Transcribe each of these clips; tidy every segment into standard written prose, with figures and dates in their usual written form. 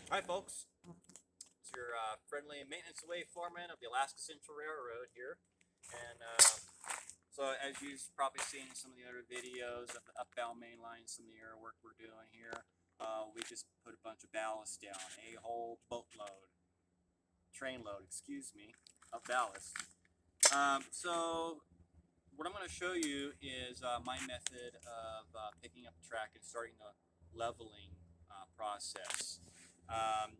Hi, folks. It's your friendly maintenance away foreman of the Alaska Central Railroad here. And so, as you've probably seen in some of the other videos of the upbound main line, some of the air work we're doing here, we just put a bunch of ballast down, a whole boatload, train load, excuse me, of ballast. So, what I'm going to show you is my method of picking up the track and starting the leveling process. Um,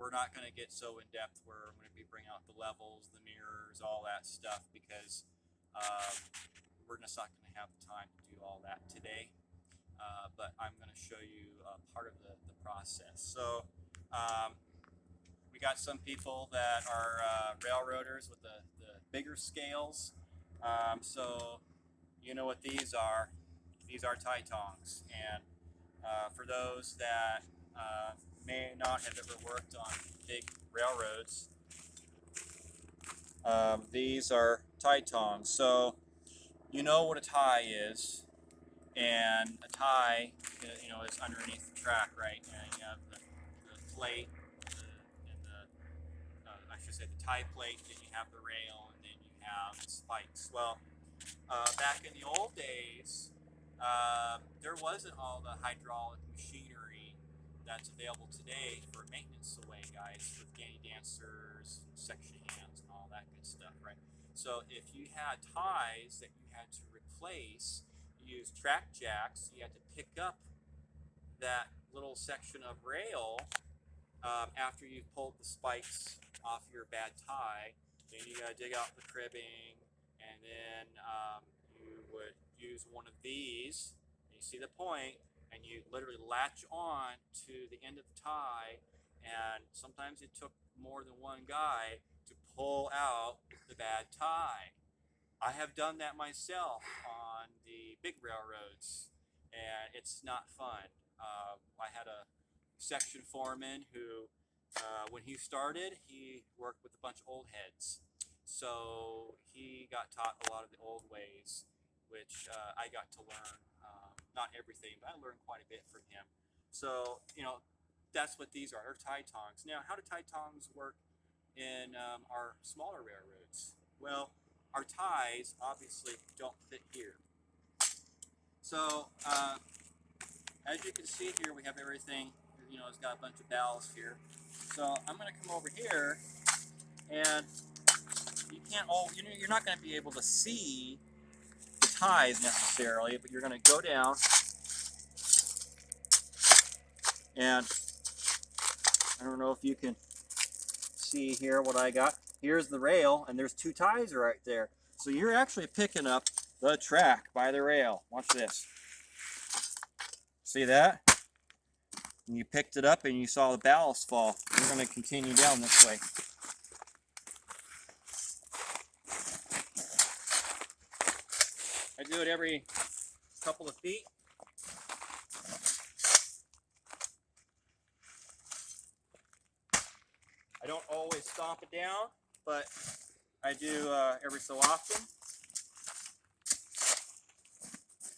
we're not going to get so in depth where I'm going to be bringing out the levels, the mirrors, all that stuff because um, we're just not going to have the time to do all that today. But I'm going to show you part of the process. So um, we got some people that are railroaders with the bigger scales. So you know what these are. These are tie tongs. And for those that may not have ever worked on big railroads, these are tie tongs. So you know what a tie is, and a tie, is underneath the track, right? And you have the plate, and I should say the tie plate. Then you have the rail, and then you have the spikes. Well, back in the old days, there wasn't all the hydraulic machinery that's available today for maintenance away guys with Danny Dancers, section hands, and all that good stuff, right? So if you had ties that you had to replace, you used track jacks. You had to pick up that little section of rail after you've pulled the spikes off your bad tie. Then you gotta dig out the cribbing, and then you would use one of these. And you see the point, and you literally latch on to the end of the tie, and sometimes it took more than one guy to pull out the bad tie. I have done that myself on the big railroads, and it's not fun. I had a section foreman who, when he started, he worked with a bunch of old heads. So he got taught a lot of the old ways, which I got to learn. Not everything, but I learned quite a bit from him. So, that's what these are. They're tie tongs. Now, how do tie tongs work in our smaller railroads? Well, our ties obviously don't fit here. So, as you can see here, we have everything, it's got a bunch of ballast here. So I'm going to come over here, and you're not going to be able to see the ties necessarily, but you're going to go down, and I don't know if you can see here what I got. Here's the rail, and there's two ties right there. So you're actually picking up the track by the rail. Watch this. See that? And you picked it up and you saw the ballast fall. We're going to continue down this way. I do it every couple of feet. I don't always stomp it down, but I do every so often.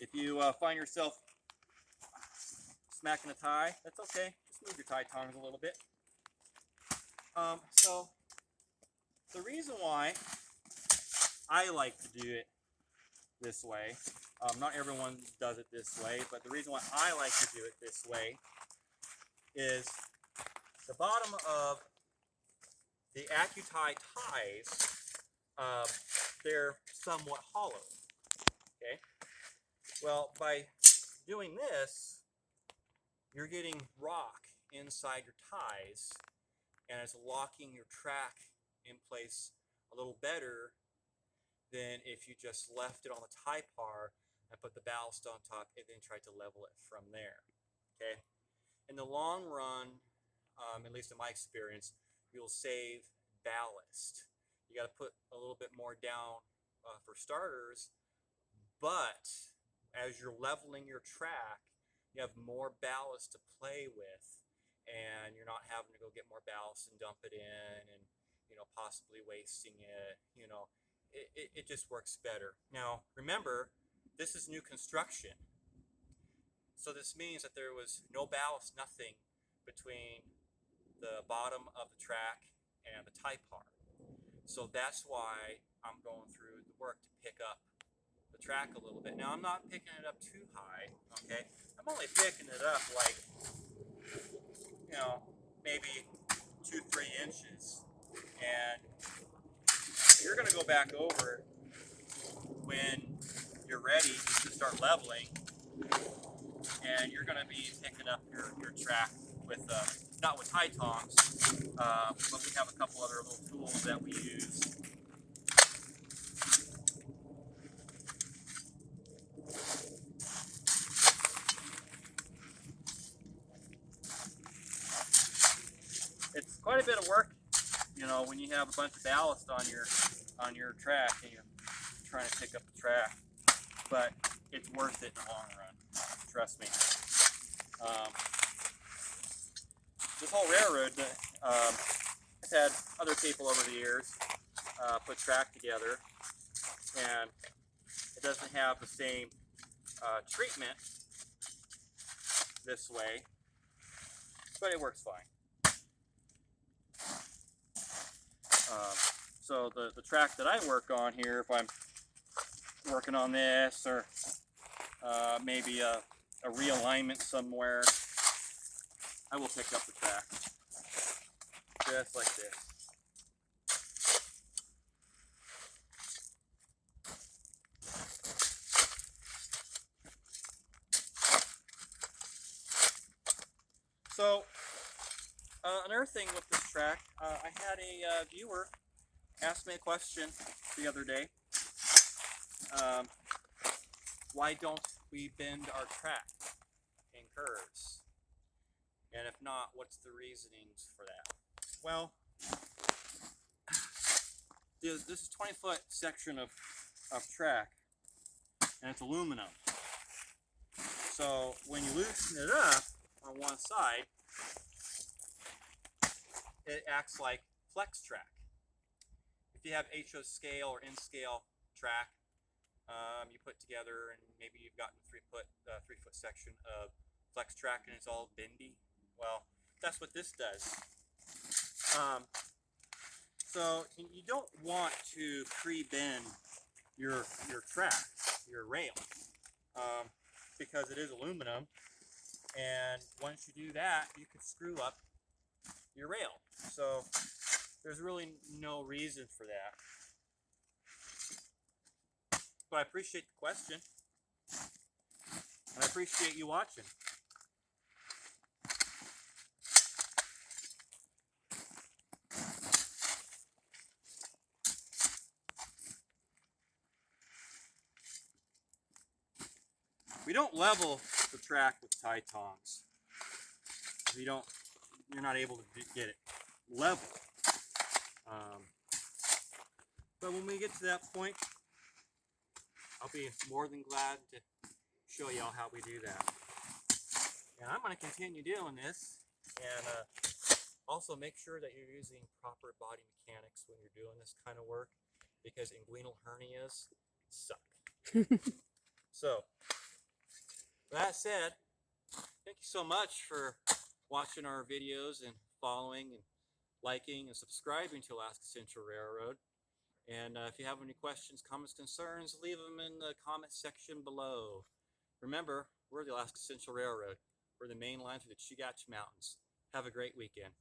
If you find yourself smacking a tie, that's okay. Just move your tie tongs a little bit. So the reason why I like to do it this way, not everyone does it this way, but the reason why I like to do it this way is the bottom of the AccuTie ties, they're somewhat hollow. Okay. Well, by doing this, you're getting rock inside your ties, and it's locking your track in place a little better than if you just left it on the tie par and put the ballast on top and then tried to level it from there. Okay. In the long run, at least in my experience, you'll save ballast. You got to put a little bit more down for starters, but as you're leveling your track, you have more ballast to play with, and you're not having to go get more ballast and dump it in, and possibly wasting it. It just works better. Now, remember, this is new construction, so this means that there was no ballast, nothing between the bottom of the track and the tie par. So that's why I'm going through the work to pick up the track a little bit. Now I'm not picking it up too high, okay? I'm only picking it up like, you know, maybe 2-3 inches. And you're gonna go back over when you're ready to start leveling, and you're gonna be picking up your track with, not with high tongs, but we have a couple other little tools that we use. It's quite a bit of work, you know, when you have a bunch of ballast on your track and you're trying to pick up the track, but it's worth it in the long run. Trust me. This whole railroad, I've had other people over the years put track together, and it doesn't have the same treatment this way, but it works fine. So the track that I work on here, if I'm working on this or maybe a realignment somewhere, I will pick up the track just like this. So another thing with this track, I had a viewer ask me a question the other day. Why don't we bend our track in curves? And if not, what's the reasonings for that? Well, this is 20-foot section of track, and it's aluminum. So when you loosen it up on one side, it acts like flex track. If you have HO scale or N scale track, you put together, and maybe you've gotten a 3-foot section of flex track and it's all bendy. Well, that's what this does. So you don't want to pre-bend your track, your rail, because it is aluminum, and once you do that, you could screw up your rail. So there's really no reason for that. But I appreciate the question, and I appreciate you watching. We don't level the track with tie tongs. You're not able to get it level. But when we get to that point, I'll be more than glad to show y'all how we do that. And I'm going to continue doing this, and also make sure that you're using proper body mechanics when you're doing this kind of work, because inguinal hernias suck. So, with that said, thank you so much for watching our videos and following and liking and subscribing to Alaska Central Railroad. And if you have any questions, comments, concerns, leave them in the comment section below. Remember, we're the Alaska Central Railroad. We're the main line through the Chugach Mountains. Have a great weekend.